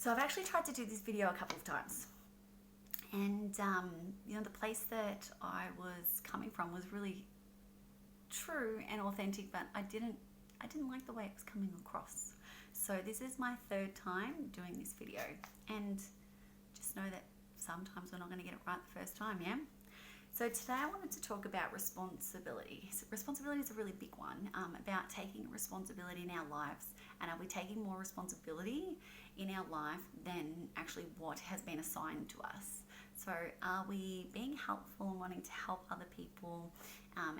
So I've actually tried to do this video a couple of times, and the place that I was coming from was really true and authentic, but I didn't like the way it was coming across. So this is my third time doing this video, and just know that sometimes we're not going to get it right the first time, yeah? So today I wanted to talk about responsibility. So responsibility is a really big one, about taking responsibility in our lives. And are we taking more responsibility in our life than actually what has been assigned to us? So are we being helpful and wanting to help other people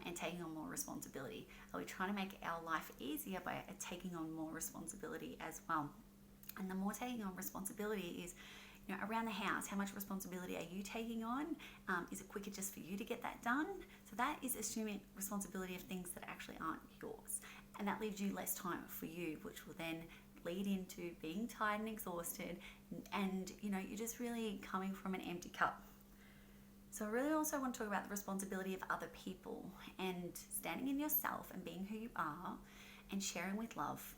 and taking on more responsibility? Are we trying to make our life easier by taking on more responsibility as well? And the more taking on responsibility is, around the house, how much responsibility are you taking on? Is it quicker just for you to get that done? So that is assuming responsibility of things that actually aren't yours. And that leaves you less time for you, which will then lead into being tired and exhausted. And, you're just really coming from an empty cup. So I really also want to talk about the responsibility of other people and standing in yourself and being who you are and sharing with love.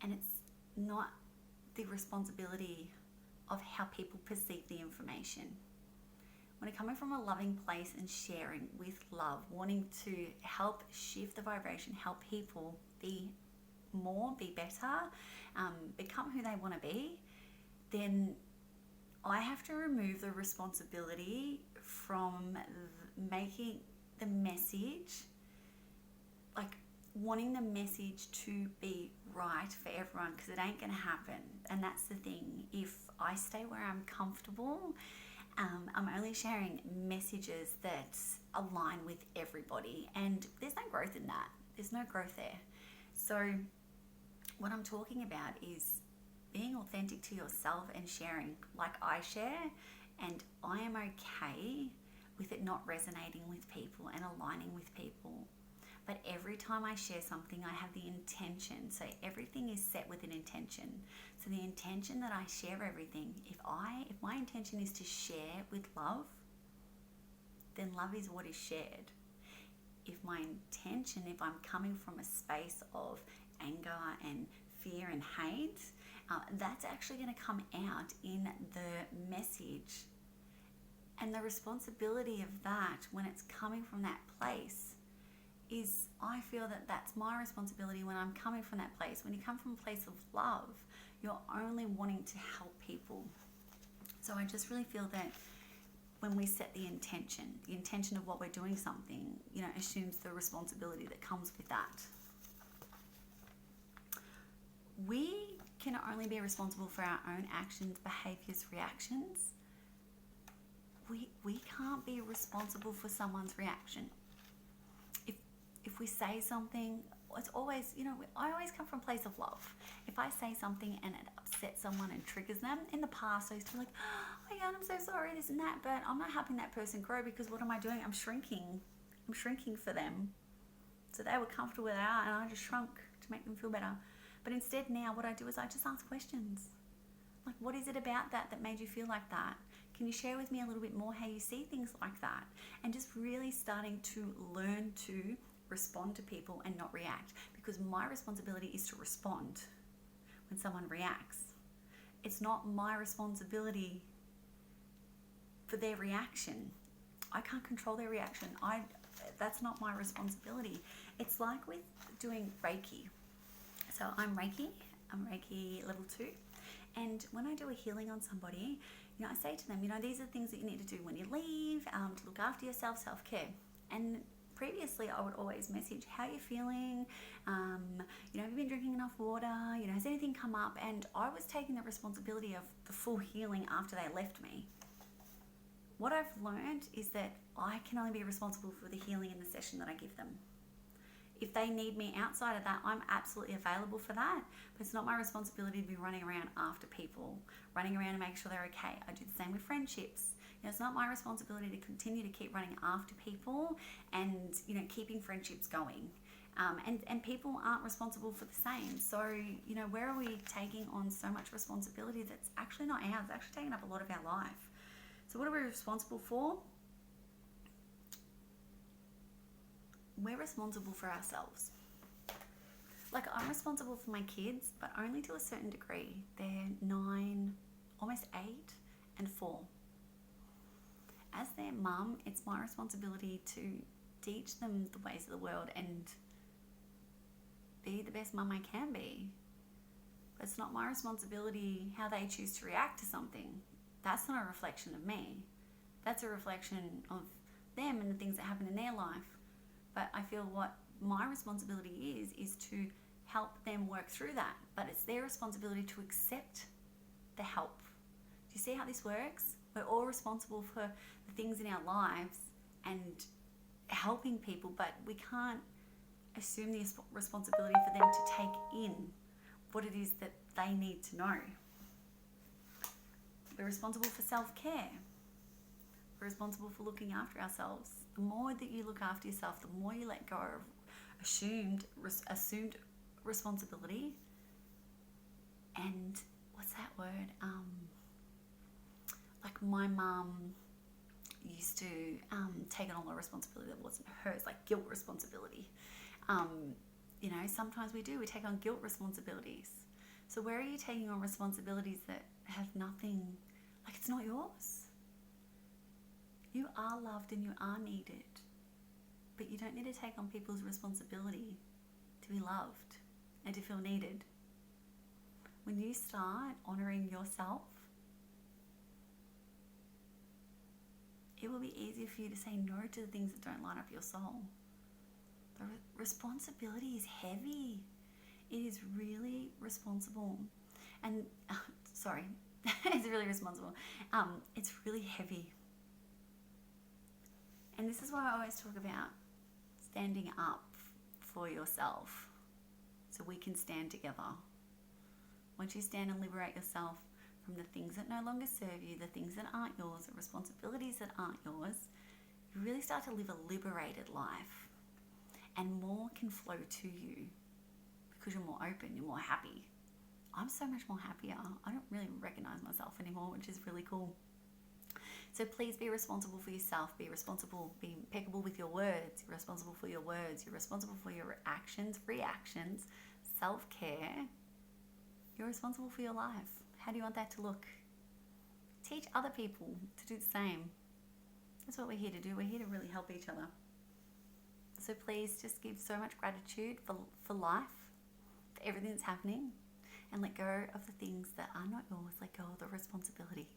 And it's not the responsibility of how people perceive the information. When you're coming from a loving place and sharing with love, wanting to help shift the vibration, help people be better, become who they want to be, then I have to remove the responsibility from making the message, like wanting the message to be right for everyone, because it ain't going to happen. And that's the thing. If I stay where I'm comfortable, I'm only sharing messages that align with everybody, and there's no growth in that. There's no growth there. So what I'm talking about is being authentic to yourself and sharing like I share, and I am okay with it not resonating with people and aligning with people. But every time I share something, I have the intention. So everything is set with an intention. So the intention that I share everything, if my intention is to share with love, then love is what is shared. If my intention, if I'm coming from a space of anger and fear and hate, that's actually going to come out in the message. And the responsibility of that, when it's coming from that place, is I feel that that's my responsibility when I'm coming from that place. When you come from a place of love, you're only wanting to help people. So I just really feel that when we set the intention of what we're doing something, assumes the responsibility that comes with that. We can only be responsible for our own actions, behaviors, reactions. We can't be responsible for someone's reaction. If we say something, it's always, I always come from a place of love. If I say something and it upsets someone and triggers them, in the past I used to be like, oh my God, I'm so sorry, this and that, but I'm not helping that person grow, because what am I doing? I'm shrinking for them. So they were comfortable with that, and I just shrunk to make them feel better. But instead now what I do is I just ask questions. Like, what is it about that made you feel like that? Can you share with me a little bit more how you see things like that? And just really starting to learn to respond to people and not react, because my responsibility is to respond when someone reacts. It's not my responsibility for their reaction. I can't control their reaction. That's not my responsibility. It's like with doing Reiki. So I'm Reiki level 2, and when I do a healing on somebody, I say to them, these are the things that you need to do when you leave, to look after yourself, self-care. And previously I would always message, how are you feeling? Have you been drinking enough water? Has anything come up? And I was taking the responsibility of the full healing after they left me. What I've learned is that I can only be responsible for the healing in the session that I give them. If they need me outside of that, I'm absolutely available for that, but it's not my responsibility to be running around after people, running around to make sure they're okay. I do the same with friendships. It's not my responsibility to continue to keep running after people and, keeping friendships going. And people aren't responsible for the same. So, where are we taking on so much responsibility that's actually not ours? It's actually taking up a lot of our life. So what are we responsible for? We're responsible for ourselves. Like, I'm responsible for my kids, but only to a certain degree. They're 9, almost 8, and 4. As their mum, it's my responsibility to teach them the ways of the world and be the best mum I can be. But it's not my responsibility how they choose to react to something. That's not a reflection of me. That's a reflection of them and the things that happen in their life. But I feel what my responsibility is to help them work through that. But it's their responsibility to accept the help. Do you see how this works? We're all responsible for the things in our lives and helping people, but we can't assume the responsibility for them to take in what it is that they need to know. We're responsible for self-care. We're responsible for looking after ourselves. The more that you look after yourself, the more you let go of assumed responsibility. And what's that word? Like my mum used to take on all the responsibility that wasn't hers, like guilt responsibility. You know, sometimes we take on guilt responsibilities. So where are you taking on responsibilities that have nothing, like it's not yours? You are loved and you are needed, but you don't need to take on people's responsibility to be loved and to feel needed. When you start honouring yourself, it will be easier for you to say no to the things that don't line up your soul. The responsibility is heavy. It is really responsible. And, sorry, it's really responsible. It's really heavy. And this is why I always talk about standing up for yourself so we can stand together. Once you stand and liberate yourself from the things that no longer serve you, the things that aren't yours, the responsibilities that aren't yours, you really start to live a liberated life. And more can flow to you because you're more open, you're more happy. I'm so much more happier. I don't really recognize myself anymore, which is really cool. So please be responsible for yourself. Be impeccable with your words. You're responsible for your words. You're responsible for your actions, reactions, self-care. You're responsible for your life. How do you want that to look? Teach other people to do the same. That's what we're here to do. We're here to really help each other. So please just give so much gratitude for life, for everything that's happening, and let go of the things that are not yours. Let go of the responsibility.